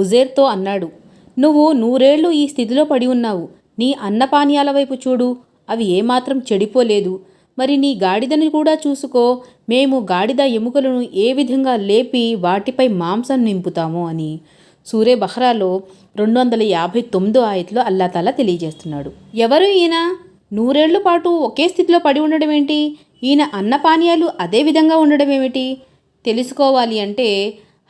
ఉజేర్తో అన్నాడు, నువ్వు 100 ఏళ్ళు ఈ స్థితిలో పడి ఉన్నావు. నీ అన్నపానీయాల వైపు చూడు, అవి ఏమాత్రం చెడిపోలేదు. మరి నీ గాడిదని కూడా చూసుకో, మేము గాడిద ఎముకలను ఏ విధంగా లేపి వాటిపై మాంసం నింపుతామో అని సూరే బహ్రాలో 259 ఆయతలో అల్లాతాలా తెలియజేస్తున్నాడు. ఎవరు ఈయన? 100 ఏళ్ల పాటు ఒకే స్థితిలో పడి ఉండడం ఏంటి? ఈయన అన్నపానీయాలు అదే విధంగా ఉండడం ఏమిటి? తెలుసుకోవాలి అంటే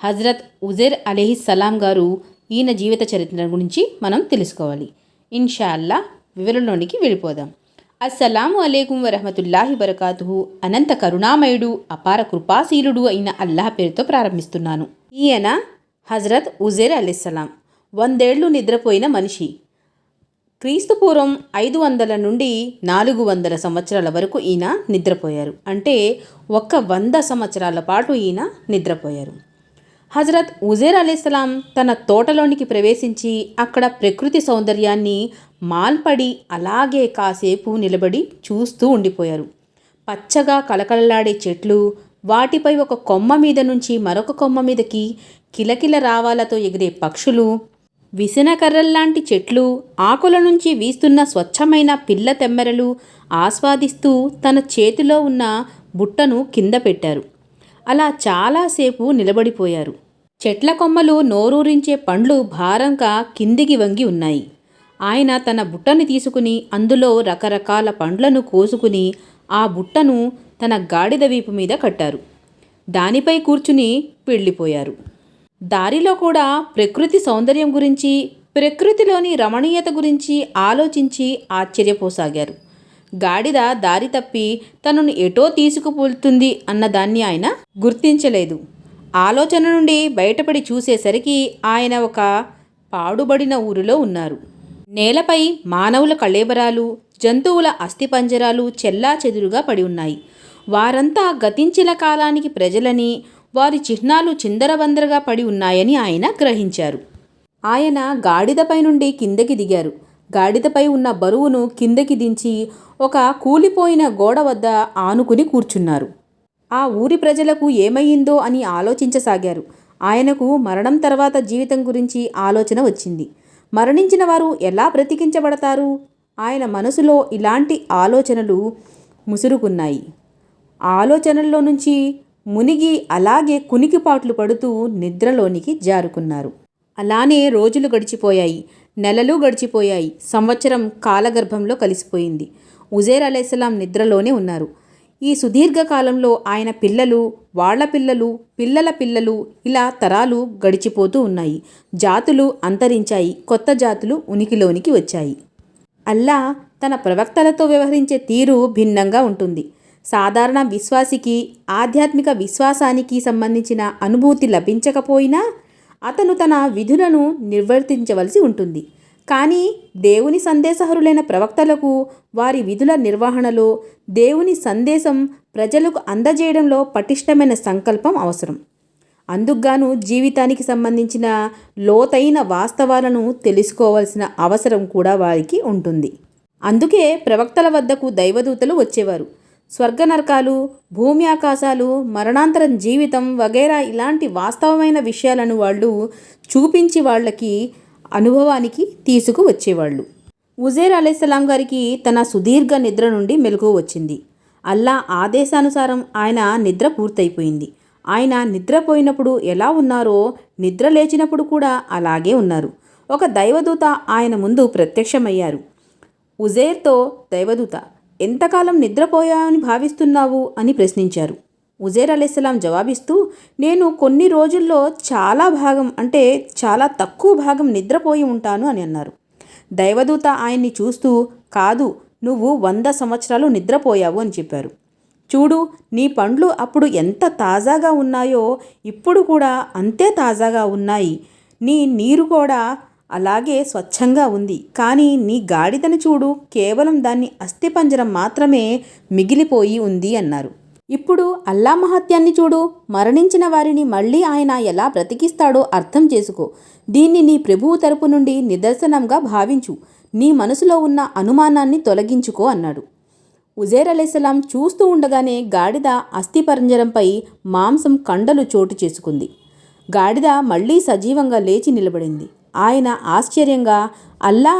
హజరత్ ఉజైర్ అలైహిస్సలాం గారు ఈయన జీవిత చరిత్ర గురించి మనం తెలుసుకోవాలి. ఇన్షా అల్లా వివరణలోనికి వెళ్ళిపోదాం. అస్సలాము అలైకుం వరహమతుల్లాహి వబరకాతుహు. అనంత కరుణామయుడు, అపార కృపాశీలుడు అయిన అల్లాహ్ పేరుతో ప్రారంభిస్తున్నాను. ఈయన హజరత్ ఉజైర్ అలైహిస్సలాం 100 ఏళ్ళు నిద్రపోయిన మనిషి. క్రీస్తుపూర్వం 500 నుండి 400 సంవత్సరాల వరకు ఈయన నిద్రపోయారు. అంటే 100 సంవత్సరాల పాటు ఈయన నిద్రపోయారు. హజరత్ ఉజైర్ అలైహిస్సలాం తన తోటలోనికి ప్రవేశించి అక్కడ ప్రకృతి సౌందర్యాన్ని మాల్పడి అలాగే కాసేపు నిలబడి చూస్తూ ఉండిపోయారు. పచ్చగా కలకలలాడే చెట్లు, వాటిపై ఒక కొమ్మ మీద నుంచి మరొక కొమ్మ మీదకి కిలకిల రావాలతో ఎగిరే పక్షులు, విసనకర్రల్లాంటి చెట్లు, ఆకుల నుంచి వీస్తున్న స్వచ్ఛమైన పిల్ల తెమ్మెరలు ఆస్వాదిస్తూ తన చేతిలో ఉన్న బుట్టను కింద పెట్టారు. అలా చాలాసేపు నిలబడిపోయారు. చెట్ల కొమ్మలు నోరూరించే పండ్లు భారంగా కిందికి వంగి ఉన్నాయి. ఆయన తన బుట్టని తీసుకుని అందులో రకరకాల పండ్లను కోసుకుని ఆ బుట్టను తన గాడిద వీపు మీద కట్టారు. దానిపై కూర్చుని వెళ్ళిపోయారు. దారిలో కూడా ప్రకృతి సౌందర్యం గురించి, ప్రకృతిలోని రమణీయత గురించి ఆలోచించి ఆశ్చర్యపోసాగారు. గాడిద దారి తప్పి తనను ఎటో తీసుకుపోతుంది అన్నదాన్ని ఆయన గుర్తించలేదు. ఆలోచన నుండి బయటపడి చూసేసరికి ఆయన ఒక పాడుబడిన ఊరిలో ఉన్నారు. నేలపై మానవుల కళేబరాలు, జంతువుల అస్థిపంజరాలు చెల్లాచెదురుగా పడి ఉన్నాయి. వారంతా గతించిన కాలానికి ప్రజలని, వారి చిహ్నాలు చిందరవందరగా పడి ఉన్నాయని ఆయన గ్రహించారు. ఆయన గాడిదపై నుండి కిందకి దిగారు. గాడిదపై ఉన్న బరువును కిందకి దించి ఒక కూలిపోయిన గోడ వద్ద ఆనుకుని కూర్చున్నారు. ఆ ఊరి ప్రజలకు ఏమయ్యిందో అని ఆలోచించసాగారు. ఆయనకు మరణం తర్వాత జీవితం గురించి ఆలోచన వచ్చింది. మరణించిన వారు ఎలా బ్రతికించబడతారు? ఆయన మనసులో ఇలాంటి ఆలోచనలు ముసురుకున్నాయి. ఆలోచనల్లో నుంచి మునిగి అలాగే కునికిపాట్లు పడుతూ నిద్రలోనికి జారుకున్నారు. అలానే రోజులు గడిచిపోయాయి, నెలలు గడిచిపోయాయి, సంవత్సరం కాలగర్భంలో కలిసిపోయింది. ఉజైర్ అలైహిస్సలాం నిద్రలోనే ఉన్నారు. ఈ సుదీర్ఘకాలంలో ఆయన పిల్లలు, వాళ్ల పిల్లలు, పిల్లల పిల్లలు, ఇలా తరాలు గడిచిపోతూ ఉన్నాయి. జాతులు అంతరించాయి, కొత్త జాతులు ఉనికిలోనికి వచ్చాయి. అల్లా తన ప్రవక్తలతో వ్యవహరించే తీరు భిన్నంగా ఉంటుంది. సాధారణ విశ్వాసికి ఆధ్యాత్మిక విశ్వాసానికి సంబంధించిన అనుభూతి లభించకపోయినా అతను తన విధులను నిర్వర్తించవలసి ఉంటుంది. కానీ దేవుని సందేశహరులైన ప్రవక్తలకు వారి విధుల నిర్వహణలో దేవుని సందేశం ప్రజలకు అందజేయడంలో పటిష్టమైన సంకల్పం అవసరం. అందుకుగాను జీవితానికి సంబంధించిన లోతైన వాస్తవాలను తెలుసుకోవాల్సిన అవసరం కూడా వారికి ఉంటుంది. అందుకే ప్రవక్తల వద్దకు దైవదూతలు వచ్చేవారు. స్వర్గ నరకాలు, భూమి ఆకాశాలు, మరణాంతరం జీవితం వగైరా ఇలాంటి వాస్తవమైన విషయాలను వాళ్ళు చూపించి వాళ్ళకి అనుభవానికి తీసుకువచ్చేవాళ్ళు. ఉజైర్ అలైహిస్సలాం గారికి తన సుదీర్ఘ నిద్ర నుండి మెలకువ వచ్చింది. అల్లా ఆదేశానుసారం ఆయన నిద్ర పూర్తయిపోయింది. ఆయన నిద్రపోయినప్పుడు ఎలా ఉన్నారో నిద్ర లేచినప్పుడు కూడా అలాగే ఉన్నారు. ఒక దైవదూత ఆయన ముందు ప్రత్యక్షమయ్యారు. ఉజైర్తో దైవదూత, ఎంతకాలం నిద్రపోయావని భావిస్తున్నావు అని ప్రశ్నించారు. ఉజైర్ అలైహిస్సలాం జవాబిస్తూ, నేను కొన్ని రోజుల్లో చాలా భాగం, అంటే చాలా తక్కువ భాగం నిద్రపోయి ఉంటాను అని అన్నారు. దైవదూత ఆయన్ని చూస్తూ, కాదు, నువ్వు 100 సంవత్సరాలు నిద్రపోయావు అని చెప్పారు. చూడు, నీ పండ్లు అప్పుడు ఎంత తాజాగా ఉన్నాయో ఇప్పుడు కూడా అంతే తాజాగా ఉన్నాయి. నీ నీరు కూడా అలాగే స్వచ్ఛంగా ఉంది. కానీ నీ గాడిదను చూడు, కేవలం దాన్ని అస్థిపంజరం మాత్రమే మిగిలిపోయి ఉంది అన్నారు. ఇప్పుడు అల్లా మహత్యాన్ని చూడు, మరణించిన వారిని మళ్ళీ ఆయన ఎలా బ్రతికిస్తాడో అర్థం చేసుకో. దీన్ని నీ ప్రభువు తరపు నుండి నిదర్శనంగా భావించు. నీ మనసులో ఉన్న అనుమానాన్ని తొలగించుకో అన్నాడు. ఉజైర్ అలైహిస్సలాం చూస్తూ ఉండగానే గాడిద అస్థిపంజరంపై మాంసం కండలు చోటు చేసుకుంది. గాడిద మళ్ళీ సజీవంగా లేచి నిలబడింది. ఆయన ఆశ్చర్యంగా, అల్లా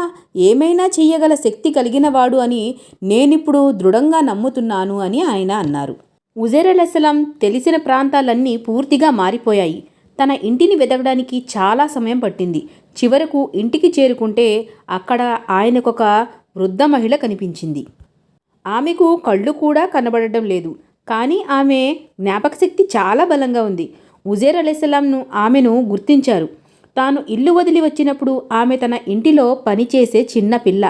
ఏమైనా చెయ్యగల శక్తి కలిగినవాడు అని నేనిప్పుడు దృఢంగా నమ్ముతున్నాను అని ఆయన అన్నారు. ఉజైర్ అలైహిస్సలాం తెలిసిన ప్రాంతాలన్నీ పూర్తిగా మారిపోయాయి. తన ఇంటిని వెతకడానికి చాలా సమయం పట్టింది. చివరకు ఇంటికి చేరుకుంటే అక్కడ ఆయనకొక వృద్ధ మహిళ కనిపించింది. ఆమెకు కళ్ళు కూడా కనబడటం లేదు, కానీ ఆమె జ్ఞాపకశక్తి చాలా బలంగా ఉంది. ఉజైర్ అలైహిస్సలాంను ఆమెను గుర్తించారు. తాను ఇల్లు వదిలి వచ్చినప్పుడు ఆమె తన ఇంటిలో పనిచేసే చిన్న పిల్ల.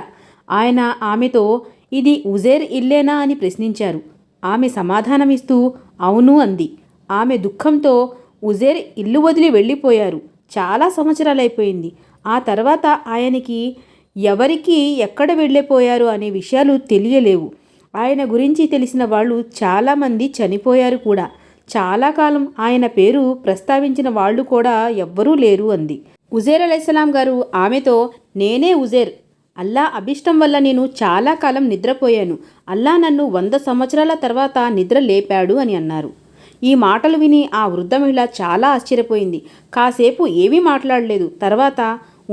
ఆయన ఆమెతో, ఇది ఉజైర్ ఇల్లేనా అని ప్రశ్నించారు. ఆమె సమాధానమిస్తూ అవును అంది. ఆమె దుఃఖంతో, ఉజైర్ ఇల్లు వదిలి వెళ్ళిపోయారు, చాలా సంవత్సరాలైపోయింది. ఆ తర్వాత ఆయనకి ఎవరికి ఎక్కడ వెళ్ళిపోయారు అనే విషయాలు తెలియలేవు. ఆయన గురించి తెలిసిన వాళ్ళు చాలామంది చనిపోయారు కూడా. చాలా కాలం ఆయన పేరు ప్రస్తావించిన వాళ్ళు కూడా ఎవ్వరూ లేరు అంది. ఉజైర్ అలైహిస్సలాం గారు ఆమెతో, నేనే ఉజైర్. అల్లా అభిష్టం వల్ల నేను చాలా కాలం నిద్రపోయాను. అల్లా నన్ను 100 సంవత్సరాల తర్వాత నిద్ర లేపాడు అని అన్నారు. ఈ మాటలు విని ఆ వృద్ధ మహిళ చాలా ఆశ్చర్యపోయింది. కాసేపు ఏమీ మాట్లాడలేదు. తర్వాత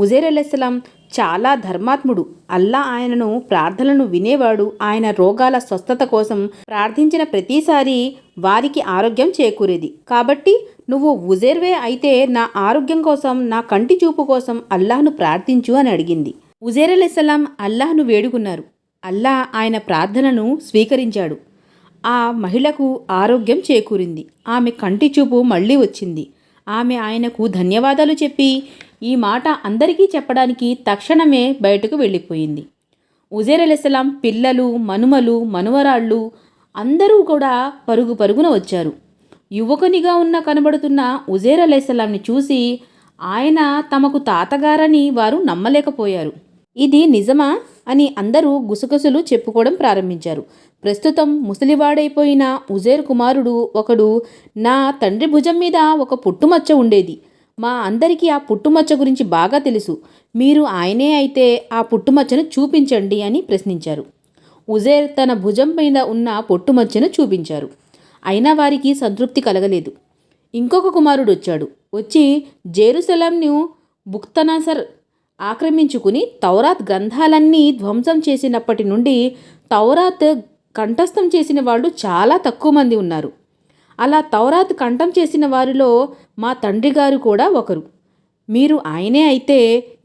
ఉజైర్ అలైహిస్సలాం చాలా ధర్మాత్ముడు, అల్లా ఆయనను ప్రార్థనలను వినేవాడు. ఆయన రోగాల స్వస్థత కోసం ప్రార్థించిన ప్రతిసారి వారికి ఆరోగ్యం చేకూరేది. కాబట్టి నువ్వు ఉజైర్వే అయితే నా ఆరోగ్యం కోసం, నా కంటి చూపు కోసం అల్లాహ్ను ప్రార్థించు అని అడిగింది. ఉజైర్ అలైహిస్సలాం అల్లాహ్ను వేడుకున్నారు. అల్లా ఆయన ప్రార్థనను స్వీకరించాడు. ఆ మహిళకు ఆరోగ్యం చేకూరింది. ఆమె కంటి చూపు మళ్ళీ వచ్చింది. ఆమె ఆయనకు ధన్యవాదాలు చెప్పి ఈ మాట అందరికీ చెప్పడానికి తక్షణమే బయటకు వెళ్ళిపోయింది. ఉజైర్ అలైహిస్సలాం పిల్లలు, మనుమలు, మనువరాళ్ళు అందరూ కూడా పరుగు పరుగున వచ్చారు. యువకునిగా కనబడుతున్న ఉజైర్ అలైహిస్సలాంని చూసి ఆయన తమకు తాతగారని వారు నమ్మలేకపోయారు. ఇది నిజమా అని అందరూ గుసగుసలు చెప్పుకోవడం ప్రారంభించారు. ప్రస్తుతం ముసలివాడైపోయిన ఉజైర్ కుమారుడు ఒకడు, నా తండ్రి భుజం మీద ఒక పుట్టుమచ్చ ఉండేది. మా అందరికీ ఆ పుట్టుమచ్చ గురించి బాగా తెలుసు. మీరు ఆయనే అయితే ఆ పుట్టుమచ్చను చూపించండి అని ప్రశ్నించారు. ఉజైర్ తన భుజం మీద ఉన్న పుట్టుమచ్చను చూపించారు. అయినా వారికి సంతృప్తి కలగలేదు. ఇంకొక కుమారుడు వచ్చి జెరూసలంను బుఖ్తనసర్ ఆక్రమించుకుని తౌరాత్ గ్రంథాలన్నీ ధ్వంసం చేసినప్పటి నుండి తౌరాత్ కంఠస్థం చేసిన వాళ్ళు చాలా తక్కువ మంది ఉన్నారు. అలా తౌరాత్ కంఠం చేసిన వారిలో మా తండ్రి గారు కూడా ఒకరు. మీరు ఆయనే అయితే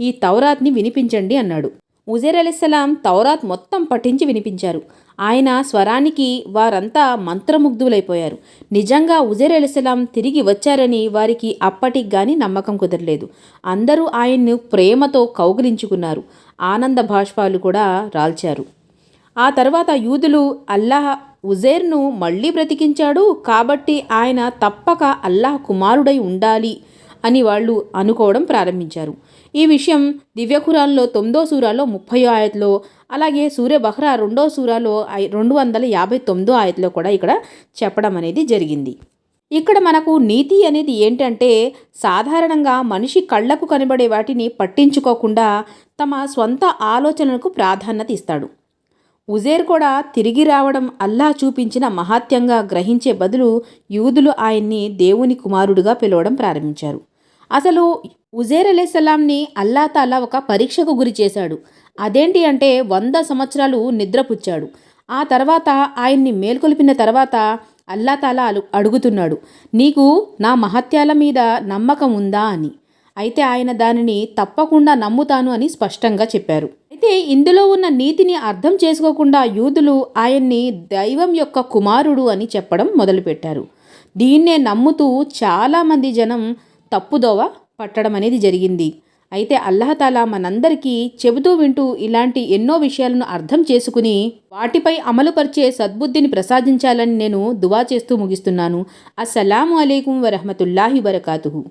ఈ తౌరాత్ని వినిపించండి అన్నాడు. ఉజైర్ అలైహిస్సలాం తౌరాత్ మొత్తం పఠించి వినిపించారు. ఆయన స్వరానికి వారంతా మంత్రముగ్ధులైపోయారు. నిజంగా ఉజైర్ అలైహిస్సలాం తిరిగి వచ్చారని వారికి అప్పటికి గాని నమ్మకం కుదరలేదు. అందరూ ఆయన్ను ప్రేమతో కౌగిలించుకున్నారు. ఆనంద బాష్పాలు కూడా రాల్చారు. ఆ తర్వాత యూదులు, అల్లాహ్ ఉజైర్ను మళ్ళీ బ్రతికించాడు కాబట్టి ఆయన తప్పక అల్లాహ్ కుమారుడై ఉండాలి అని వాళ్ళు అనుకోవడం ప్రారంభించారు. ఈ విషయం దివ్య ఖురాన్లో 9వ సూరాలో 30వ ఆయత్లో, అలాగే సూరే బహ్రా 2వ సూరాలో 259వ ఆయత్లో కూడా ఇక్కడ చెప్పడం అనేది జరిగింది. ఇక్కడ మనకు నీతి అనేది ఏంటంటే, సాధారణంగా మనిషి కళ్ళకు కనబడే వాటిని పట్టించుకోకుండా తమ స్వంత ఆలోచనలకు ప్రాధాన్యత ఇస్తాడు. ఉజైర్ కూడా తిరిగి రావడం అల్లాహ్ చూపించిన మహాత్యంగా గ్రహించే బదులు యూదులు ఆయన్ని దేవుని కుమారుడుగా పిలవడం ప్రారంభించారు. అసలు ఉజైర్ అలైహిస్సలాంని అల్లా తాలా ఒక పరీక్షకు గురి చేశాడు. అదేంటి అంటే 100 సంవత్సరాలు నిద్రపుచ్చాడు. ఆ తర్వాత ఆయన్ని మేల్కొల్పిన తర్వాత అల్లా తాలా అడుగుతున్నాడు, నీకు నా మహత్యాల మీద నమ్మకం ఉందా అని. అయితే ఆయన దానిని తప్పకుండా నమ్ముతాను అని స్పష్టంగా చెప్పారు. అయితే ఇందులో ఉన్న నీతిని అర్థం చేసుకోకుండా యూదులు ఆయన్ని దైవం యొక్క కుమారుడు అని చెప్పడం మొదలుపెట్టారు. దీన్నే నమ్ముతూ చాలామంది జనం తప్పుదోవ పట్టడం అనేది జరిగింది. అయితే అల్లాహ్ తాలా మనందరికీ చెబుతూ వింటూ ఇలాంటి ఎన్నో విషయాలను అర్థం చేసుకుని వాటిపై అమలుపరిచే సద్బుద్ధిని ప్రసాదించాలని నేను దువా చేస్తూ ముగిస్తున్నాను. అస్సలాము అలైకుం వరహ్మతుల్లాహి వబరకాతుహు.